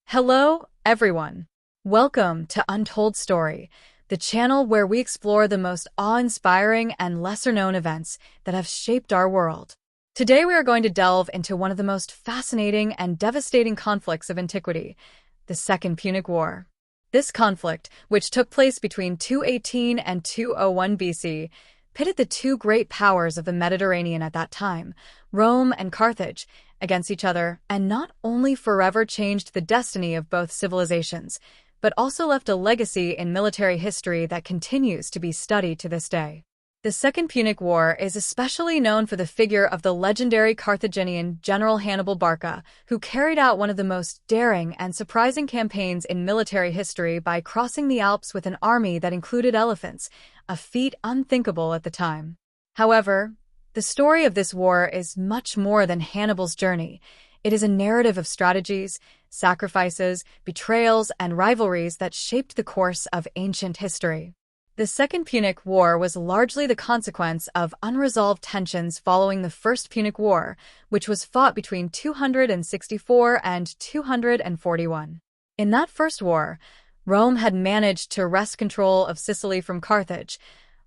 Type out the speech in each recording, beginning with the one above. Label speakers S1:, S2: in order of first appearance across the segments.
S1: Hello, everyone. Welcome to Untold Story, the channel where we explore the most awe-inspiring and lesser-known events that have shaped our world. Today we are going to delve into one of the most fascinating and devastating conflicts of antiquity, the Second Punic War. This conflict, which took place between 218 and 201 BC, pitted the two great powers of the Mediterranean at that time, Rome and Carthage, against each other, and not only forever changed the destiny of both civilizations, but also left a legacy in military history that continues to be studied to this day. The Second Punic War is especially known for the figure of the legendary Carthaginian general Hannibal Barca, who carried out one of the most daring and surprising campaigns in military history by crossing the Alps with an army that included elephants, a feat unthinkable at the time. However, the story of this war is much more than Hannibal's journey. It is a narrative of strategies, sacrifices, betrayals, and rivalries that shaped the course of ancient history. The Second Punic War was largely the consequence of unresolved tensions following the First Punic War, which was fought between 264 and 241. In that first war, Rome had managed to wrest control of Sicily from Carthage,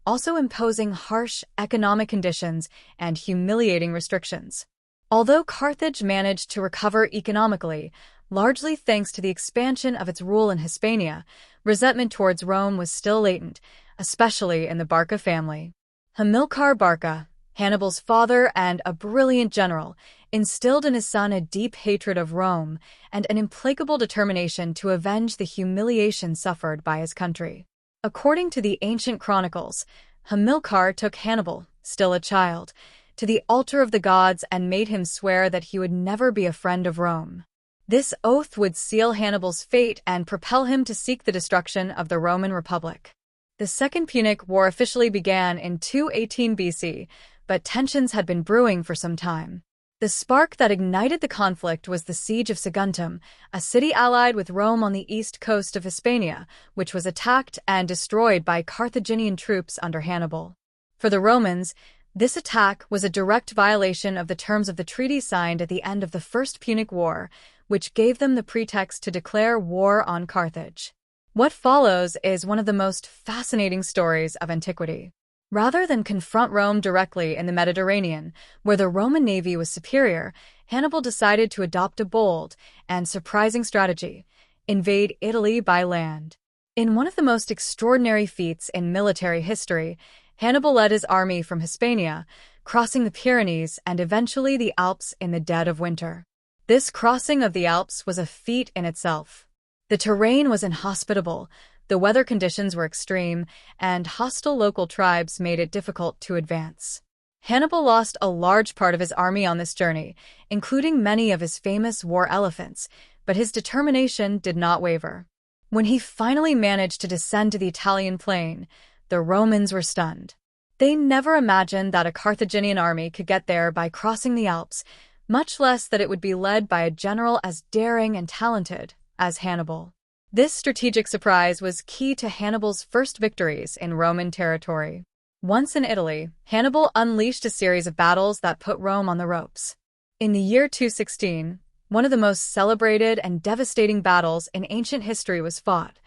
S1: also imposing harsh economic conditions and humiliating restrictions. Although Carthage managed to recover economically, largely thanks to the expansion of its rule in Hispania, resentment towards Rome was still latent, especially in the Barca family. Hamilcar Barca, Hannibal's father and a brilliant general, instilled in his son a deep hatred of Rome and an implacable determination to avenge the humiliation suffered by his country. According to the ancient chronicles, Hamilcar took Hannibal, still a child, to the altar of the gods and made him swear that he would never be a friend of Rome. This oath would seal Hannibal's fate and propel him to seek the destruction of the Roman Republic. The Second Punic War officially began in 218 BC, but tensions had been brewing for some time. The spark that ignited the conflict was the siege of Saguntum, a city allied with Rome on the east coast of Hispania, which was attacked and destroyed by Carthaginian troops under Hannibal. For the Romans, this attack was a direct violation of the terms of the treaty signed at the end of the First Punic War, which gave them the pretext to declare war on Carthage. What follows is one of the most fascinating stories of antiquity. Rather than confront Rome directly in the Mediterranean, where the Roman navy was superior, Hannibal decided to adopt a bold and surprising strategy: invade Italy by land. In one of the most extraordinary feats in military history, Hannibal led his army from Hispania, crossing the Pyrenees and eventually the Alps in the dead of winter. This crossing of the Alps was a feat in itself. The terrain was inhospitable, the weather conditions were extreme, and hostile local tribes made it difficult to advance. Hannibal lost a large part of his army on this journey, including many of his famous war elephants, but his determination did not waver. When he finally managed to descend to the Italian plain, the Romans were stunned. They never imagined that a Carthaginian army could get there by crossing the Alps, much less that it would be led by a general as daring and talented as Hannibal. This strategic surprise was key to Hannibal's first victories in Roman territory. Once in Italy, Hannibal unleashed a series of battles that put Rome on the ropes. In the year 216, one of the most celebrated and devastating battles in ancient history was fought,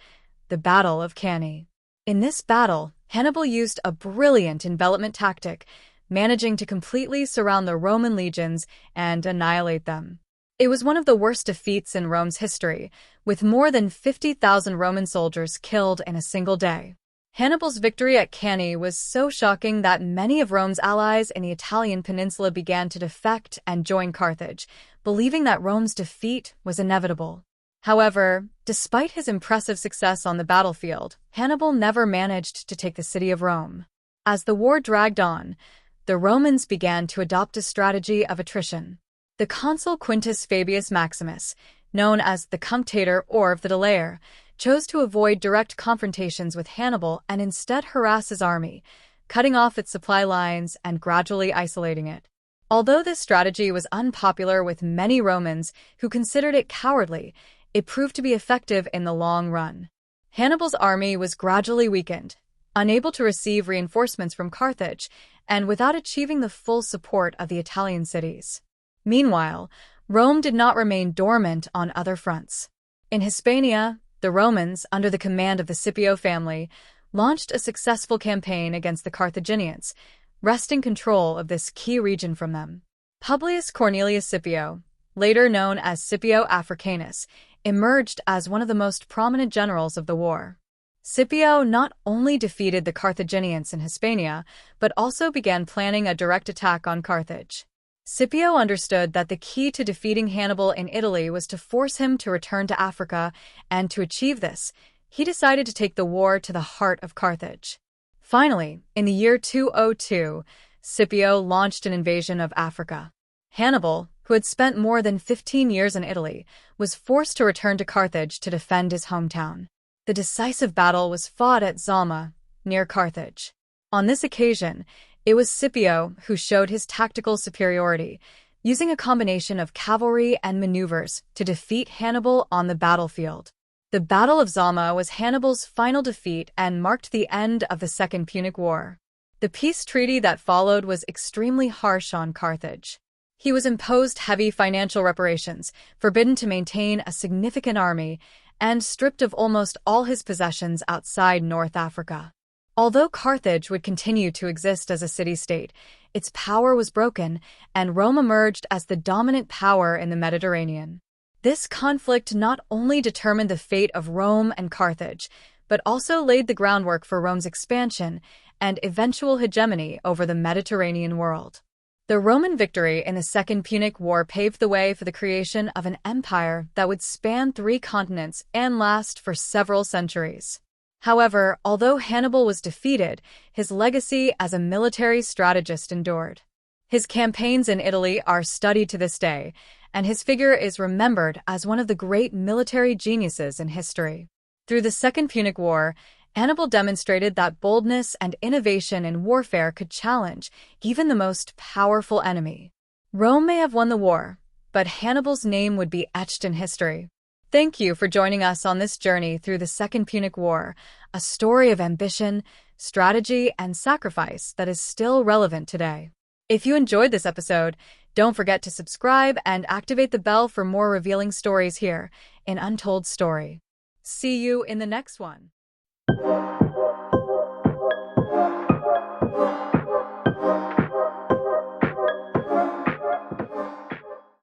S1: the Battle of Cannae. In this battle, Hannibal used a brilliant envelopment tactic, managing to completely surround the Roman legions and annihilate them. It was one of the worst defeats in Rome's history, with more than 50,000 Roman soldiers killed in a single day. Hannibal's victory at Cannae was so shocking that many of Rome's allies in the Italian peninsula began to defect and join Carthage, believing that Rome's defeat was inevitable. However, despite his impressive success on the battlefield, Hannibal never managed to take the city of Rome. As the war dragged on, the Romans began to adopt a strategy of attrition. The consul Quintus Fabius Maximus, known as the Cunctator or the Delayer, chose to avoid direct confrontations with Hannibal and instead harass his army, cutting off its supply lines and gradually isolating it. Although this strategy was unpopular with many Romans who considered it cowardly, it proved to be effective in the long run. Hannibal's army was gradually weakened, unable to receive reinforcements from Carthage, and without achieving the full support of the Italian cities. Meanwhile, Rome did not remain dormant on other fronts. In Hispania, the Romans, under the command of the Scipio family, launched a successful campaign against the Carthaginians, wresting control of this key region from them. Publius Cornelius Scipio, later known as Scipio Africanus, emerged as one of the most prominent generals of the war. Scipio not only defeated the Carthaginians in Hispania, but also began planning a direct attack on Carthage. Scipio understood that the key to defeating Hannibal in Italy was to force him to return to Africa, and to achieve this, he decided to take the war to the heart of Carthage. Finally, in the year 202, Scipio launched an invasion of Africa. Hannibal, who had spent more than 15 years in Italy, was forced to return to Carthage to defend his hometown. The decisive battle was fought at Zama, near Carthage. On this occasion, it was Scipio who showed his tactical superiority, using a combination of cavalry and maneuvers to defeat Hannibal on the battlefield. The Battle of Zama was Hannibal's final defeat and marked the end of the Second Punic War. The peace treaty that followed was extremely harsh on Carthage. He was imposed heavy financial reparations, forbidden to maintain a significant army, and stripped of almost all his possessions outside North Africa. Although Carthage would continue to exist as a city-state, its power was broken, and Rome emerged as the dominant power in the Mediterranean. This conflict not only determined the fate of Rome and Carthage, but also laid the groundwork for Rome's expansion and eventual hegemony over the Mediterranean world. The Roman victory in the Second Punic War paved the way for the creation of an empire that would span 3 continents and last for several centuries. However, although Hannibal was defeated, his legacy as a military strategist endured. His campaigns in Italy are studied to this day, and his figure is remembered as one of the great military geniuses in history. Through the Second Punic War, Hannibal demonstrated that boldness and innovation in warfare could challenge even the most powerful enemy. Rome may have won the war, but Hannibal's name would be etched in history. Thank you for joining us on this journey through the Second Punic War, a story of ambition, strategy, and sacrifice that is still relevant today. If you enjoyed this episode, don't forget to subscribe and activate the bell for more revealing stories here in Untold Story. See you in the next one.